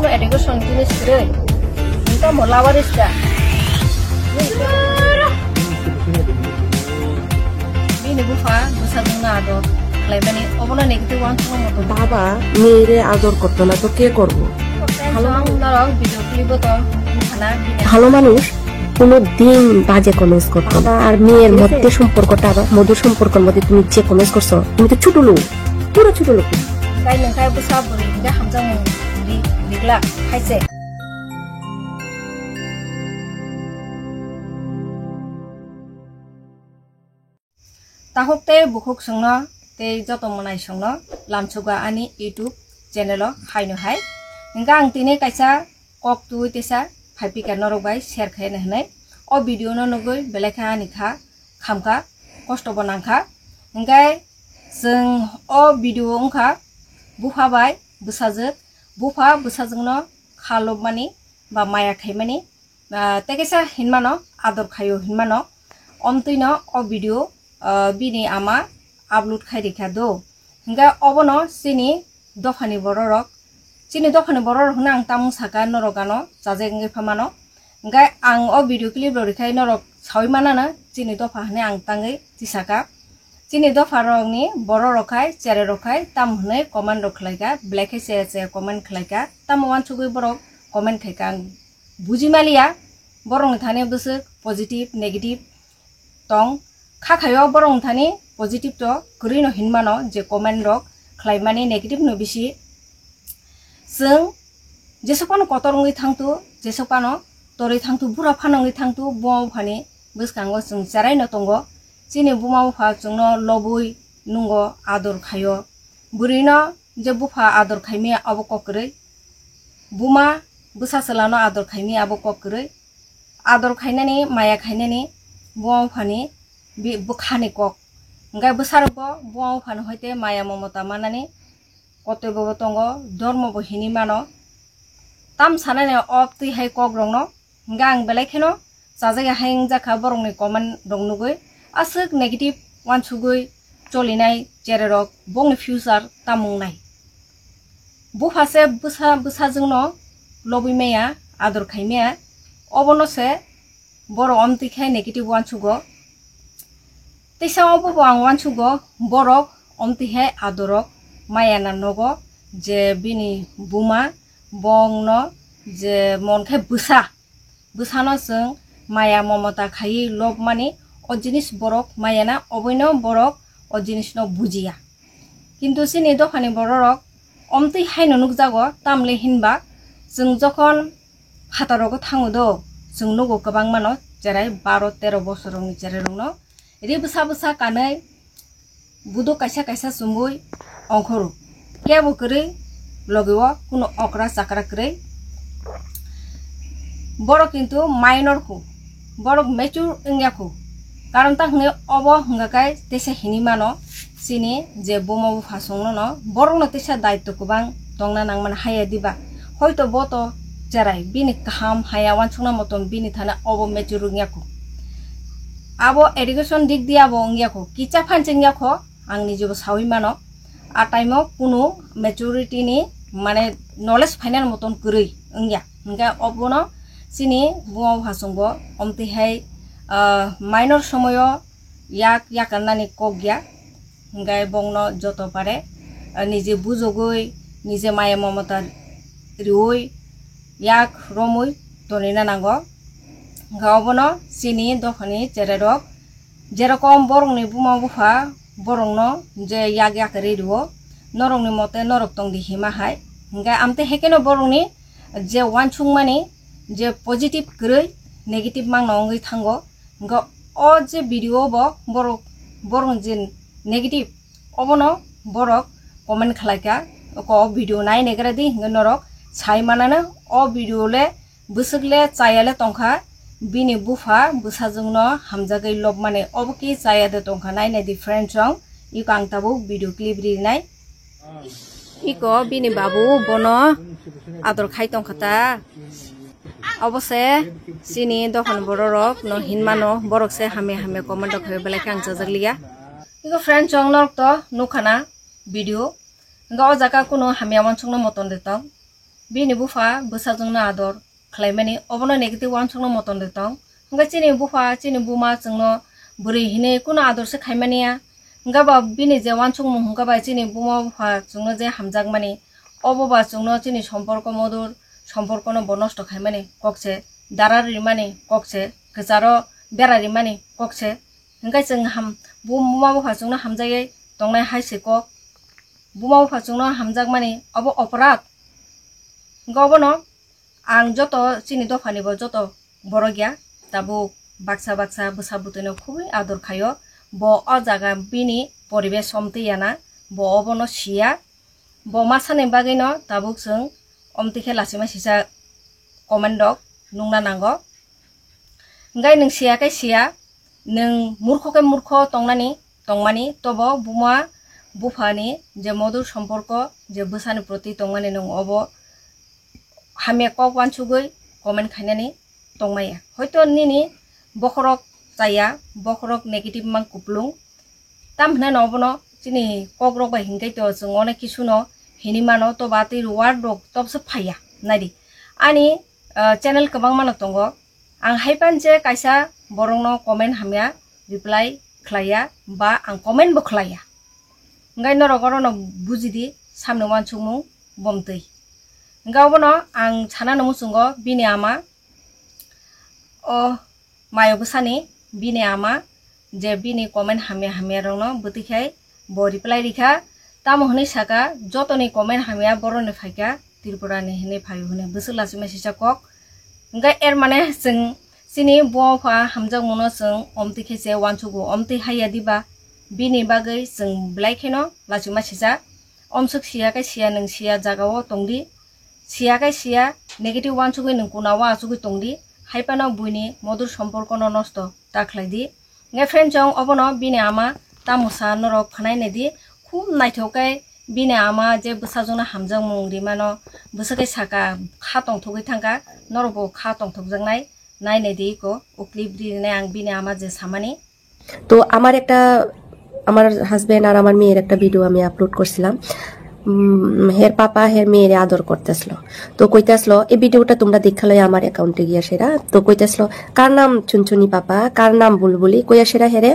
কোনো এডুকেশন জিনিস করে ఇంకా మొలవరిస్తా bini bufa busa dungna ador laibani obona negative one to moto বাবা মেয়েরে আদর করতো না তো কে করবো? ভালো ধরো ভিডিও ক্লিপ তো খানা ভালো মানুষ কোনো দিন বাজে কমেন্টস করতো না। আর মেয়ের মধ্যে সম্পর্কটা আবার মধুর সম্পর্কের মধ্যে তুমি যে কমেন্টস করছো তুমি তো ছোট লোক, পুরো ছোট লোক। তাই না খাই বুসা বলি দা হামজাং দিগলা খাইছে তাহকতে বুকুক সংনো তে যত মনাই সংনো লামছুगा आनी YouTube चैनल हाइनो हाय इंगा आं तिने काइसा कक तुइ तेसा फाइपिका नरबाय शेयर खायनो हनै ओ भिडियो न नगै बेलेखा आनिखा खामका कष्ट बनांखा इंगाय जों ओ भिडियो अंखा बुफाबाय बुफा बुसाजोंनो खालबमानि बा माया खायमानि तेकेसा हिनमानो आदर खायो हिनमानो अमतैनो ओ video bini ama upload khairikha do hinga obono chini dofani bororok chini dofani bororok na ang tamung saka norogano jajeng famano hinga ang o video clip rorikhai norok sawi manana chini dofa hne ang tangai tisaka chini dofa rokni bororokhai chere rokhai tam hne comment rokhlaika black se comment khlaika tam wan chugui borok comment khaika bujimalia borong thane busuk positive negative tong खाखायो बरं थानी positive तो green हिनमानो जे comment रक खालायमानि negative no बिसि जों जेसपानो कतरंगै थांतु जेसपानो तरै थांतु बुरा फानंगै थांतु बुमाव फानि बसखांगो जों जारायनो तंगो चिनि बुमाव फा जोंनो लबुय नुंगो आदर खायो बुरिनो जे बुफा आदर खायमि आबो ककरै बुमा बुसासलानो आदर खायमि आबो ककरै आदर खायनानि माया खायनानि बुमाव फानि बुखानि कक ओंगाय बोसारबो बुआव फानो हयते माया ममता मानानि कतबो तंगो धर्म बहिनी मानो ताम सानाने अप ति हाय कक रंगनो ओंगा आं बेलायखेनो जाजाया हायं जाखा बरंनि कमेन्ट रंनुगै आसुक नेगेटिभ वान सुगै चलिनाय जेररक बंनि फ्यूचार तामुंनाय बुफासे बुसा जोंनो लबिमेया आदर खायमेया अबनसे बर अमतिखाय नेगेटिभ वान सुगो तेसाव आं वानसुगो बरक अमतिहाय आदरक मायाना नगो जे बिनि बुमा बंनो जे मनखाय बुसानो जों माया ममता खायि लब मानि अ जिनिस बरक मायाना अबैनो बरक अ जिनिसनो बुजिया किन्तु सिनि दखानि बररक अमतिहाय नुगजागो तामले हिनबा जों जखन हातारगो थाङो दो जों नगो गोबां मानो जेरै 12-13 बोसोरनि जेरैनो रि बुसा कानै बुदो कायसा सुमुय अंखरु केबो करै लगेव कुनो अकरा चाकरा करै बरो किन्तु माइनर को बरो मेचुर इंग्याखौ कारण ता हने अब हंगाकाय तेसा हिनि मानो सिनि जे बोमाबो फासंनो न बरोनो तेसा दायित्व गोबां दंना नांमान हाया दिबा हयतो बतो जेराय बिनि काम हाया वानसुना मतन बिनि थाना अब मेचुर इंग्याखौ आबो एडुकेशन दिक दियाबो अंगियाखौ किचा फानचिंगियाखौ आंनि जेबो सावि मानो आ टाइमआव कुनु मैच्योरिटी नि माने नलेज फाइनाल मतन गरै अंगिया अंगा अबनो सिनि बुआव हासंगो अमतिहाय माइनर समयो याक अन्नानि कगया अंगाय बंगनो जतो पारे निजे बुजोगै निजे माया ममता रिउय याक रमुय तनिना नांगो गावबनो सिनि दखनि जेररक जेरकम बरंनि बुमा बुफा बरंनो जे याक रेडिओ नरंनि मते नरक तंग दिहिमा हाय इंगा आमते हेकेनो बरंनि जे वानसुं मानि जे पॉजिटिव गरै नेगेटिव मांनो अंगै थांगो इंगा अ जे भिडिओ बो बरं जे नेगेटिव अबनो बरक कमेन्ट खालायका अ भिडिओ नाय नेगरादि इंगा नरक साय मानानो अ भिडिओले बुसुकले चायाले तंखा बिनि बुफा बुसाजोंनो हामजागै लब माने अबकी चायादे तंखा नायनाय डिफरेंट सं इको आं ताबो भिडिओ क्लिप रिनाय इको बिनि बाबू बनो आदर खाय तंखाता अबसे सिनि दखन बररक न हिनमानो बरकसे हामे कमेन्ट खय बेलाय आं जाजगलिया इको फ्रेंड सं नरक तो नुखाना भिडिओ गा जाका कुनो हामे वानसुंनो मतन देतों bini bufa busajungna ador khlaimani obono negative one sungno moton de tong nga chini bufa chini buma chungno buri hine kuna ador se khaimania nga ba bini je one sung mung nga ba chini buma bufa chungno je hamjak mani obo ba chungno chini সম্পর্ক modur সম্পর্ক no bonosto khaimani kokse darari mani kokse kecharo berari mani kokse nga chung ham buma bufa chungno hamjage tongnai haise kok buma bufa chungno hamjak mani obo অপরাধ গবনো আং যত চিনি দফানিব যত বড় গিয়া তাবু বাক্সা বাক্সা বুসা বুতনো খুবই আদর খায় ব অ জায়গা বিনি পরিবেশ অমতিয়ানা ব অবনো সিয়া ব মাসানে বাগিন তাবুক जों অমতিখে লাসিমা সিসা কমেন্ডক নুংনা নাঙ্গ গাই नों सियाकै सिया नों मूर्खके मूर्ख तंगमानि तब बुमा बुफानि जे मधुर सम्पर्क जे बुसानि प्रति तंगमानि नों अब हामे कक वानसुगै कमेन्ट खायनानि तंगमाया हयतो निनि बखरक जाया बखरक नेगेटिभ मान कुपलुं तामहना नबनो चिनि कक रक बाय हिंगाय तो जों अनेक किसुनो हिनि मानो तो बाति वार्ड रक तबसो फाया नायदि आनि चैनल गोबां मानो दंगो आं हायपान जे कायसा बरंनो कमेन्ट हामिया रिप्लाय खलाया बा आं कमेन्ट बो खलाया ngai norogorono bujidi samno wanchungmu bomtei ngawbono ang chana no musungo bini ama o mayo busani bini ama je bini comment hamia rongno butikhai bo reply likha tamohni saka jotoni comment hamia borone phaika tirpura ni hene phayu hune busulasi mesisa kok ngai er mane sing sini bo pha hamjang mono sing omtikhe je wanchugo omti haya diba bini bagai जों ब्लाइखेनो लाजुमा सिजा अमसुक सियाकै सिया नों Siya जागाव तंगदि सियाकै Siya negative वान सुगै नों कुनावा आसुगै तंगदि हाइपानाव बुइनि मधुर सम्पर्क न नष्ट दाख्लायदि नगे friend जों अबनो बिनि आमा तामुसा नरक खनाय नेदि खुब नायथौकै बिनि आमा जे बुसाजोंना हामजों मुंगदि मानो बुसाकै साका खा तंथौगै थांगा नरबो खा तंथौजोंनाय नायनेदि को उक्लिप दिने आं बिनि आमा जे सामानि তো আমার হাজবেন্ড আর আমার মেয়ের একটা ভিডিও আমি আপলোড করছিলাম হের পাপা হের মেয়েরে আদর করতেছিল তো কইতেছিল এই ভিডিওটা তোমরা দেখালে আমার অ্যাকাউন্টে গিয়া সেরা তো কইতেছিল কার নাম চুনচুনি পাপা কার নাম বুলবুলি কইয়া সেরা হেরে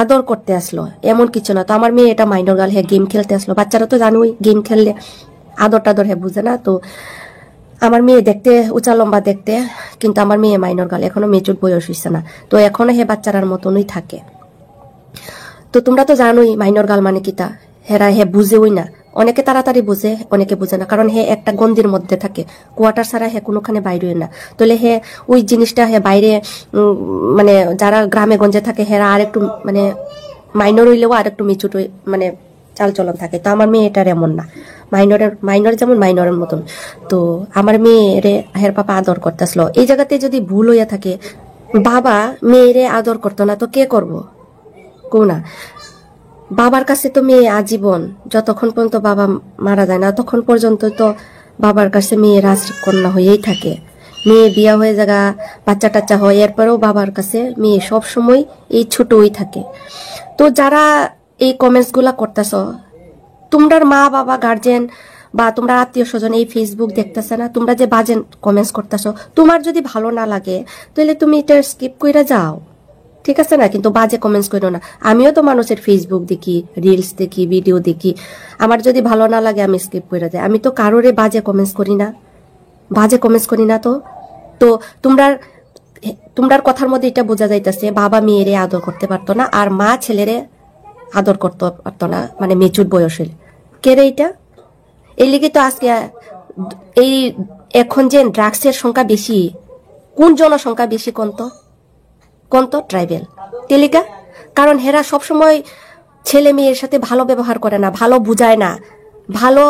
আদর করতে আসলো এমন কিছু না তো আমার মেয়ে এটা মাইনর গার্ল হে গেম খেলতে আসলো বাচ্চারা তো জানোই গেম খেললে আদর টাদর হে বুঝে না তো আমার মেয়ে দেখতে উঁচা লম্বা দেখতে কিন্তু আমার মেয়ে মাইনর গার্ল এখনো মেচুর বয়স হইছে না তো এখনো হে বাচ্চারার মতনই থাকে তো তোমরা তো জানোই মাইনর গার্ল মানে কিতা হেরা হে বুঝেওই না অনেকে তাড়াতাড়ি বুঝে অনেকে বুঝে না কারণ হে একটা গন্ডির মধ্যে থাকে কোয়ার্টার ছাড়া হে কোনোখানে বাইরে না তাহলে হে ওই জিনিসটা হে বাইরে মানে যারা গ্রামে গঞ্জে থাকে হেরা আর একটু মানে মাইনর হইলেও আর একটু মিচুট মানে চালচলন থাকে তো আমার মেয়ে এটার এমন না মাইনর যেমন মাইনরের মতন তো আমার মেয়েরে হের পাপা আদর করতেছিল এই জায়গাতে যদি ভুল হইয়া থাকে বাবা মেয়েরে আদর করতো না তো কে করবো কোনা বাবার কাছে তো মেয়ে আজীবন যতক্ষণ পর্যন্ত বাবা মারা যায় না তখন পর্যন্ত তো বাবার কাছে মেয়ে রাজকন্যা হয়েই থাকে মেয়ে বিয়া হয়ে জায়গা বাচ্চা টাচ্চা হয় এরপরেও বাবার কাছে মেয়ে সব সময় এই ছোটই থাকে তো যারা এই কমেন্টস গুলা করতেছ তোমরা মা বাবা গার্জেন বা তোমরা আত্মীয় স্বজন এই ফেসবুক দেখতেছে না তোমরা যে বাজে কমেন্টস করতেছ তোমার যদি ভালো না লাগে তাহলে তুমি এটা স্কিপ কইরা যাও ঠিক আছে না কিন্তু বাজে কমেন্টস করো না আমিও তো মানুষের ফেসবুক দেখি রিলস দেখি ভিডিও দেখি আমার যদি ভালো না লাগে আমি স্কিপ করে দেই আমি তো কারোরে বাজে কমেন্টস করি না তো তো তোমরার কথার মধ্যে এটা বোঝা যাইতেছে বাবা মেয়েরে আদর করতে পারতো না আর মা ছেলেরে আদর করতে পারতো না মানে মেচুর বয়সের কে রে এটা এই লিগে তো আজকে এই এখন যে ড্রাগসের সংখ্যা বেশি কোন জনসংখ্যা বেশি কোন তো ট্রাইবেল তেলিকা কারণ হেরা সবসময় ছেলে মেয়ের সাথে ভালো ব্যবহার করে না ভালো বুঝায় না ভালো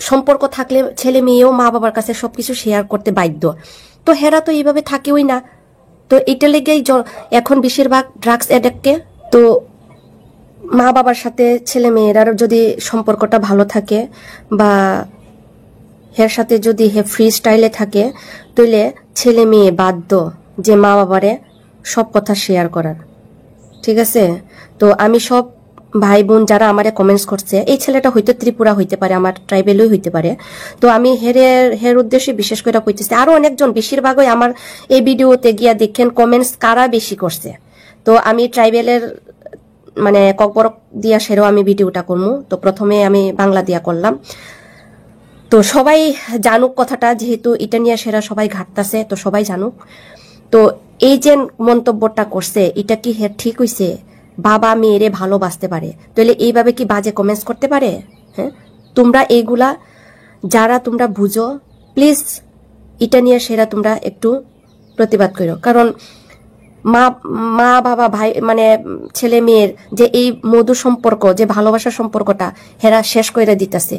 সম্পর্ক থাকলে ছেলে মেয়েও মা বাবার কাছে সবকিছু শেয়ার করতে বাধ্য তো হেরা তো এইভাবে থাকেই না তো এটা লেগেই এখন বেশিরভাগ ড্রাগস অ্যাডিক্টে তো মা বাবার সাথে ছেলে মেয়েরার যদি সম্পর্কটা ভালো থাকে বা হের সাথে যদি হে ফ্রি স্টাইলে থাকে তাহলে ছেলে মেয়ে বাধ্য যে মা বাবারে সব কথা শেয়ার করার ঠিক আছে তো আমি সব ভাই বোন যারা আমারে কমেন্টস করছে, এই ছেলেটা হয়তো ত্রিপুরা হইতে পারে, আমার ট্রাইবেলই হইতে পারে। তো আমি হের উদ্দেশ্যে বিশেষ করে কইতেছি, আরো অনেকজন, বেশিরভাগই আমার এই ভিডিওতে গিয়া দেখেন কমেন্টস কারা বেশি করছে। তো আমি ট্রাইবেলের মানে ককবরক দিয়া সেরও আমি ভিডিওটা করবো। তো প্রথমে আমি বাংলা দিয়া করলাম। তো সবাই জানুক কথাটা, যেহেতু এটা নিয়ে সেরা সবাই ঘাটতাছে, তো সবাই জানুক। তো এই যে মন্তব্যটা করছে, এটা কি হের ঠিক হইছে? বাবা মেয়েরে ভালোবাসতে পারে, তাহলে এইভাবে কি বাজে কমেন্টস করতে পারে? হ্যাঁ, তোমরা এইগুলা যারা তোমরা বুঝো, প্লিজ এটা নিয়ে সেরা তোমরা একটু প্রতিবাদ করো। কারণ মা বাবা ভাই মানে ছেলে মেয়ের যে এই মধুর সম্পর্ক, যে ভালোবাসার সম্পর্কটা হেরা শেষ করে দিতেছে।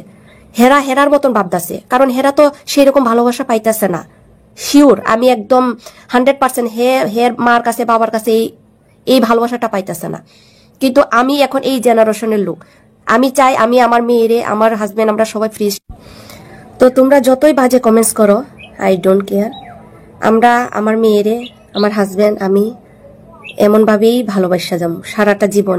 হেরার মতন ভাবতেছে, কারণ হেরা তো সেই রকম ভালোবাসা পাইতেছে না। শিওর আমি একদম 100% হের মার কাছে বাবার কাছে এই ভালোবাসাটা পাইতেছে না। কিন্তু আমি এখন এই জেনারেশনের লোক, আমি চাই আমি আমার মেয়েরে, আমার হাজবেন্ড, আমরা সবাই ফ্রি। তো তোমরা যতই বাজে কমেন্টস করো, আই ডোন্ট কেয়ার। আমরা আমার মেয়েরে, আমার হাজবেন্ড, আমি এমনভাবেই ভালোবাসা যাবো সারাটা জীবন,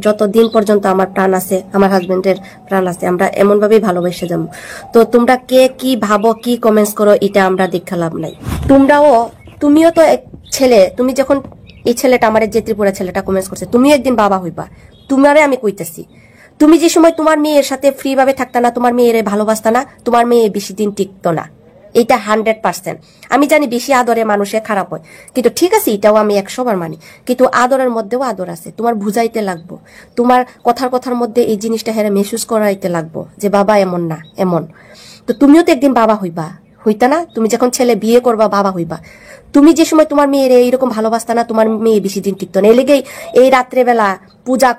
যতদিন পর্যন্ত আমার প্রাণ আছে, আমার হাজবেন্ডের প্রাণ আছে, আমরা এমনভাবেই ভালোবাসা যাবো। তো তোমরা কে কি ভাবো, কি কমেন্টস করো, এটা আমরা দেখা লাভ নাই। তুমিও তো এক ছেলে, তুমি যখন এই ছেলেটা, আমার যে ত্রিপুরা ছেলেটা কমেন্টস করছে, তুমিও একদিন বাবা হইবা। তোমারে আমি কইতেছি, তুমি যে সময় তোমার মেয়ের সাথে ফ্রি ভাবে থাকতা না, তোমার মেয়ের ভালোবাসতা না, তোমার মেয়ে বেশি দিন টিকতো না। এটা 100%। আমি জানি বেশি আদরে মানুষে খারাপ হয়, কিন্তু ঠিক আছে, এটাও আমি 100বার মানি। কিন্তু আদরের মধ্যেও আদর আছে, তোমার বুঝাইতে লাগবো, তোমার কথার মধ্যে এই জিনিসটা হেরে মেহসুস করাইতে লাগবো যে বাবা এমন না এমন। তো তুমিও তো একদিন বাবা হইতা না? তুমি যখন ছেলে বিয়ে করবা, বাবা হইবা। তুমি যে সময় তোমার মেয়ের এইরকম ভালোবাসতা না, তোমার মেয়ে বেশি দিন টিকতো না। এলেগেই এই রাত্রেবেলা পূজা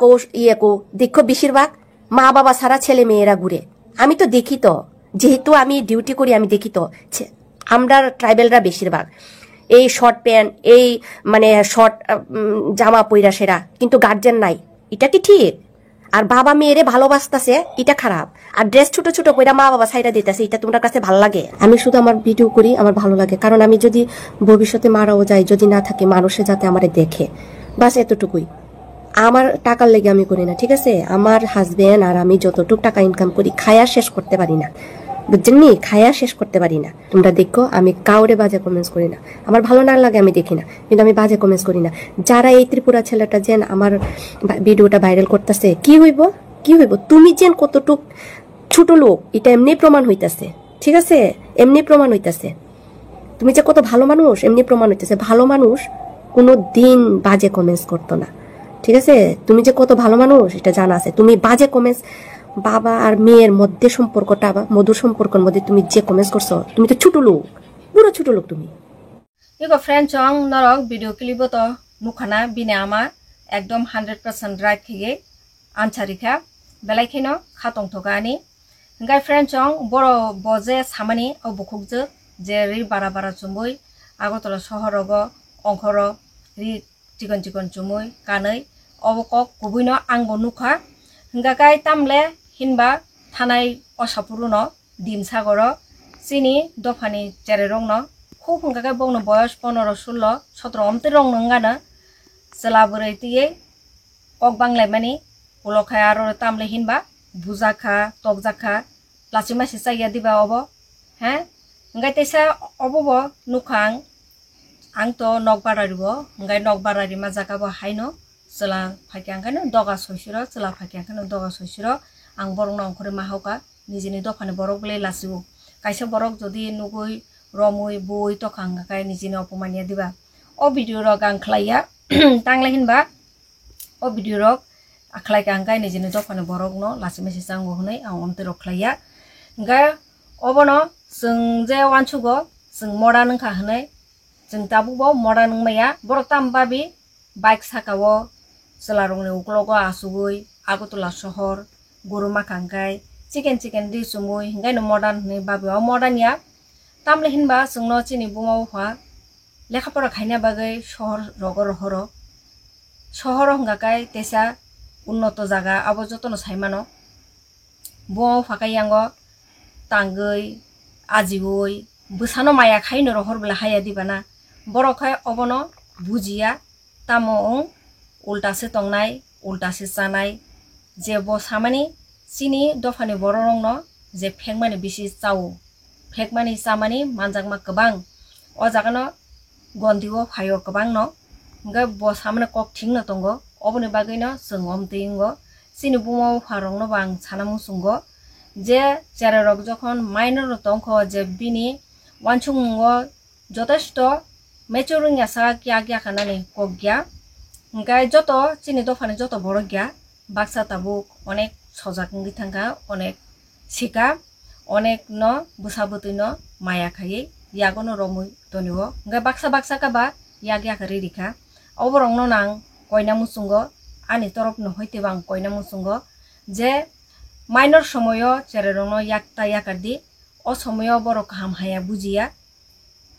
দেখো বেশিরভাগ মা বাবা ছাড়া ছেলে মেয়েরা ঘুরে। আমি তো দেখি, তো যেহেতু আমি ডিউটি করি, আমি দেখি তো আমরা ট্রাইবেলরা বেশিরভাগ এই শর্ট প্যান্ট, এই মানে শর্ট জামা পইরা সেরা, কিন্তু গার্জেন নাই। এটা কি ঠিক? আর বাবা মেয়েরে ভালোবাসতেছে, এটা খারাপ। আর ড্রেস ছোট ছোট কইরা মা বাবা সাইডা দিতেছে, এটা তোমার কাছে ভালো লাগে? আমি শুধু আমার ভিডিও করি, আমার ভালো লাগে, কারণ আমি যদি ভবিষ্যতে মারাও যাই, যদি না থাকে, মানুষে যাতে আমারে দেখে, বাস এতটুকুই। আমার টাকার লেগে আমি করি না, ঠিক আছে? আমার হাজবেন্ড আর আমি যতটুকু টাকা ইনকাম করি, খায়া শেষ করতে পারি না, বুঝছেন নি? খায়া শেষ করতে পারি না। তোমরা দেখো, আমি কাউরে বাজে কমেন্টস করি না, আমার ভালো না লাগে আমি দেখি না, কিন্তু আমি বাজে কমেন্টস করি না। যারা এই ত্রিপুরা ছেলেটা যেন আমার ভিডিওটা ভাইরাল করতেছে, কি হইব? তুমি যেন কতটুক ছোট লোক, এটা এমনি প্রমাণ হইতাছে, ঠিক আছে? এমনি প্রমাণ হইতাছে তুমি যে কত ভালো মানুষ, এমনি প্রমাণ হইতেছে। ভালো মানুষ কোনো দিন বাজে কমেন্টস করতো না, ঠিক আছে? তুমি যে কত ভালো মানুষ এটা জানা আছে। তুমি বাজে কমেন্টস, বাবা আর মেয়ের মধ্যে সম্পর্কটা, মধুর সম্পর্কের মধ্যে তুমি যে কমেন্টস করছো, তুমি তো ছোট লোক, পুরো ছোট লোক তুমি। ইগো ফ্রেন্ড চং নরক ভিডিও ক্লিপ তো মুখানা বিনে আমা একদম 100% রাইট থেকে আনসারিখা বেলাইখিনো খাতং থগানি গাই ফ্রেন্ড চং বড় বজে সামানি ও বুকুকজো যে রি বারা চুমুই আগতলা শহরগ অংখর রি চিকন চুমুই কাनै অবকক গুবুইনো आंबो नुखा गाय तामले हिनबा थानाय असापुरुनो दिमसागर चिनी दफानि चेरे रंनो खूब गाय बौनो बयस 15 16 17 अमते रं नंगानो जलाबुरै तियै कक बांलाय मानि उलखाय आरो तामले हिनबा बुजाखा तकजाखा लासि मासि जायगा दिबा अबो हैं गाय तेसा अबो नुखां आं तो नकबारारिबो गाय नकबारारि मा जागाबो हायनो चला फाइक्यांखानो दगा सयसिरो चला फाइक्यांखानो दगा सयसिरो आं बरं नंखरे माहौका निजेनि दखाने बरक बले लासिबो कायसे बरक जदि नुगुइ रमुइ बुइ तखां गाय निजेनि अपमानिया दिबा ओ भिडिअ रक आं खलाया तांला हिनबा ओ भिडिअ रक आखलाय आं गाय निजेनि दखाने बरक न लासि मेसि जांगो हनै आं अमते रक खलाया गाय अबनो जों जे वानसुगो जों मडा नंखा हनै जों दाबुबो मडा नंमाया बरक तामबाबि bike साकावो Selarong ni uklogo asugui Agutula sohor guru makangkai chicken di sumui ngai no modern ni babu modern ya tamle hinba sungno chini bumau hwa lekha pora khaina bagai sohor rogor horo sohor ngakai tesa unnoto jaga abo jotono saimano bumau phakai yango tangoi ajiboi busano maya khaino rohor bla haya dibana borokhai obono bujia tamong उल्टा से तंगनाय उल्टा से जानाय je bo samani sini dofani bororong no je phekmani bisi chao phekmani samani manjakma kabang o jagano gondiwo phayo kabang no ngai bo samane kok thing na tongo oboni bagui no sengom teingo sini bumo pharong no bang sanamu sungo je chererok jokhon minor tongkho je bini wansungmo যথেষ্ট মেচুরিং আসা কিয়া কিয়া খানানি cock গিয়া ngai joto chini dofani joto boro gya baksa tabuk onek sojak ngi thangka onek sika onek no busabutui no maya khai yagono romui toniwo ngai baksa ka ba yagya kari rika oborong no nang koina musungo ani torop no hoite bang koina musungo je minor somoyo chererong no yakta yakardi o somoyo boro kaham haya bujiya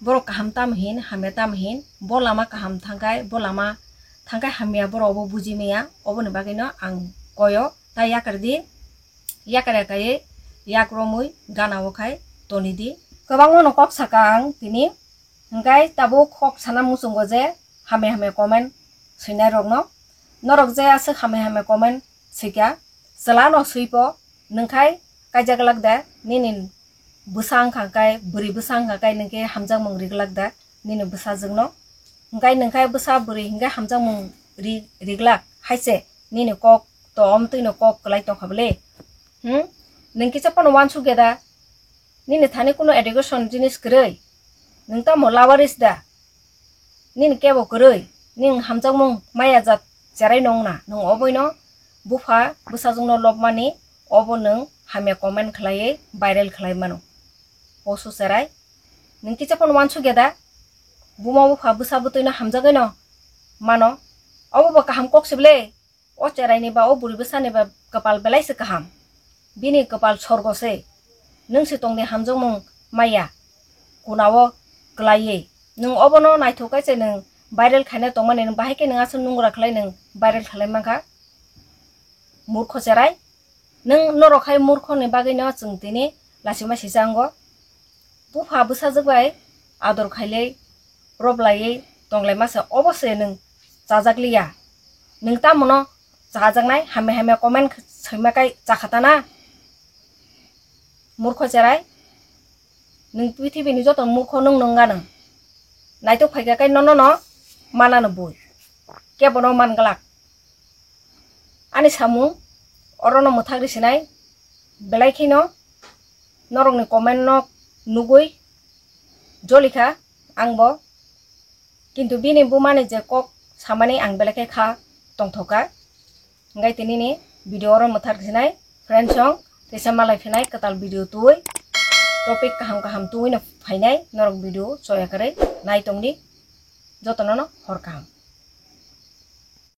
boro kaham tamhin hametamhin bolama kaham thangkai bolama thangkai hamia boro obo bujimeya oboni bagino ang koyo ta yakardi yakarakai yakromui ganawo khai tonidi kobangmo nokok sakang tini ngai tabu khok sana musungo je hame comment sinai rokno norok je ase hame comment sikya selano suipo nengkai kajagalak da ninin busang khangkai buri busang khangkai nengke hamjang mongri galak da nini busa jengno ngai nengkai busa buri ngai hamjang mong riglak haise nini kok to omtino kok klai to khable nengki chapon wan sugeda nini thani kuno education jinis krei nengta molawaris da nini kebo krei ning hamjang mong maya jat cherai nongna nong oboino bufa busa jengno lobmani obo neng hame comment khlaiye viral khlai mano osu serai nengki chapon wan sugeda bumo bufa busa butuina hamjagaino mano obo ba kaham kok sible o cherai ni ba o buri busa ni ba kapal belai se kaham bini kapal sorgo se neng si tongni hamjang mong maya kunawo klaiye neng obo no naithokai che neng viral khaina tongmani neng bahai ke neng asun nungra khlai neng viral khlai mangka murkho cherai neng norokhai murkho ni bagino chungtini lasima sijango bufa busa jogbai ador khaile roblai tonglai masa obose neng chajakliya neng tamono chajaknai hame comment saimakai chakhatana murkho cherai neng pithibini joto murkho nong nongana naitok phaiga kai no manano boi kebono mangalak ani samu orono muthagri sinai belai khino norong ni comment no nugui jolika angbo kintu bini bumani je kok samani ang belake kha tongthoka ngai tinini video ro muthagri sinai friend song tesa malai phinai katal video tui topic kaham tui na phainai norok video soya kare nai tongni jotono no horkam